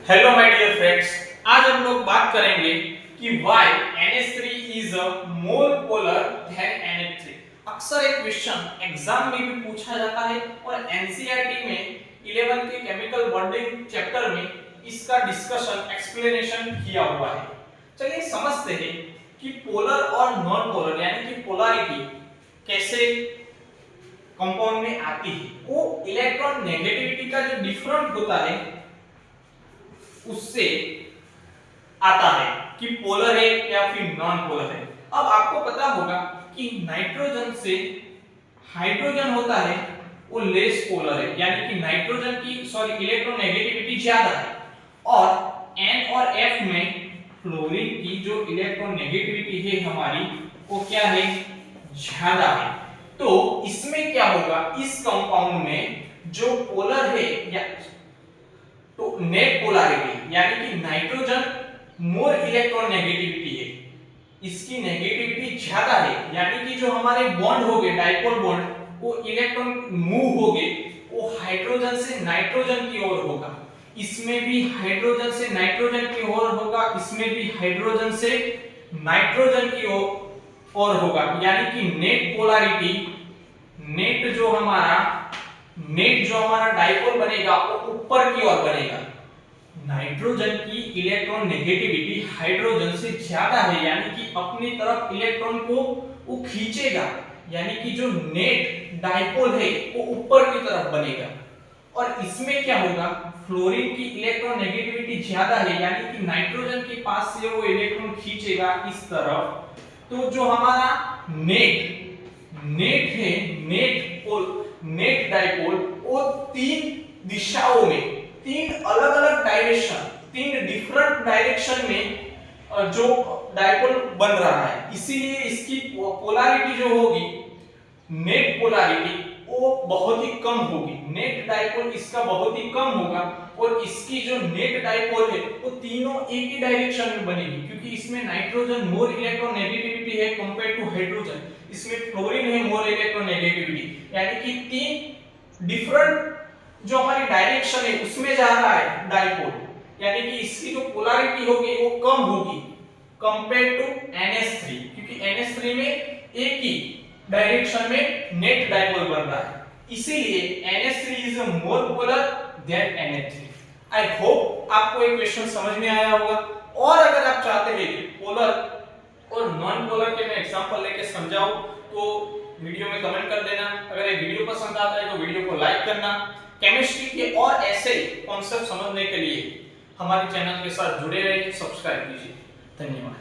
Hello my dear friends, आज हम लोग बात करेंगे कि why NH3 is a more polar than NH3। अक्सर एक क्वेश्चन एग्जाम में भी पूछा जाता है और एनसीईआरटी में 11th के केमिकल बॉन्डिंग चैप्टर में इसका डिस्कशन एक्सप्लेनेशन किया हुआ है। चलिए समझते हैं कि पोलर और नॉन पोलर यानी कि पोलैरिटी कैसे कंपाउंड में आती है। वो इलेक्ट्रॉन नेगेटिविटी का जो डिफरेंट होता है उससे आता है कि पोलर है या फिर नॉन पोलर है। अब आपको पता होगा कि नाइट्रोजन से हाइड्रोजन होता है वो लेस पोलर है, यानी कि नाइट्रोजन की इलेक्ट्रॉन नेगेटिविटी ज्यादा है और N और F में फ्लोरीन की जो इलेक्ट्रॉन नेगेटिविटी है हमारी वो क्या है, ज्यादा है। तो इसमें क्या होगा, इस कंपाउंड में जो पोलर है या तो नेट पोलैरिटी यानी कि नाइट्रोजन मोर इलेक्ट्रॉन नेगेटिविटी है, इसकी नेगेटिविटी ज्यादा है, यानी कि जो हमारे बॉन्ड हो गए डाइपोल बॉन्ड वो इलेक्ट्रॉन मूव हो गए वो हाइड्रोजन से नाइट्रोजन की ओर होगा, इसमें भी हाइड्रोजन से नाइट्रोजन की ओर होगा, इसमें भी हाइड्रोजन से नाइट्रोजन की ओर होगा, यानी कि नेट पोलैरिटी नेट जो हमारा डाइपोल बनेगा वो ऊपर की ओर बनेगा। नाइट्रोजन की इलेक्ट्रॉन नेगेटिविटी हाइड्रोजन से ज्यादा है, यानी कि अपनी तरफ इलेक्ट्रॉन को वो खींचेगा, यानी कि जो नेट डाइपोल है वो ऊपर की तरफ बनेगा। और इसमें क्या होगा, फ्लोरीन की इलेक्ट्रॉन नेगेटिविटी ज्यादा है, यानी कि नाइट्रोजन के पास से वो इलेक्ट्रॉन खींचेगा इस तरफ। तो जो हमारा नेट है, नेट डाइपोल वो तीन दिशाओं में, तीन अलग-अलग डायरेक्शन, तीन डिफरेंट डायरेक्शन में जो डाइपोल बन रहा है, इसीलिए इसकी पोलैरिटी जो होगी नेट पोलैरिटी वो बहुत ही कम होगी। नेट डाइपोल इसका बहुत ही कम होगा और इसकी जो नेट डाइपोल है वो तीनों एक ही डायरेक्शन में बनेगी, क्योंकि इसमें नाइट्रोजन मोर इलेक्ट्रॉन नेगेटिविटी है कंपेयर टू हाइड्रोजन, इसमें फ्लोरीन है मोर इलेक्ट्रॉन नेगेटिविटी, यानी कि तीन डिफरेंट जो हमारी डायरेक्शन है उसमें जा रहा है डाइपोल, यानी कि इसकी जो पोलैरिटी होगी वो कम होगी कंपेयर टू NH3, क्योंकि NH3 में एक ही डायरेक्शन में नेट डाइपोल बन रहा है, इसीलिए NH3 is more polar than NH3। I hope आपको ये क्वेश्चन समझ में आया होगा, और अगर आप चाहते हैं कि पोलर और नॉन पोलर के मैं एग्जांपल लेके समझाऊं तो वीडियो में कमेंट कर देना। अगर ये वीडियो पसंद आता है तो वीडियो को लाइक करना। केमिस्ट्री के और ऐसे कॉन्सेप्ट समझने के लिए हमारे चैनल के साथ जुड़े रहिए, सब्सक्राइब कीजिए। धन्यवाद।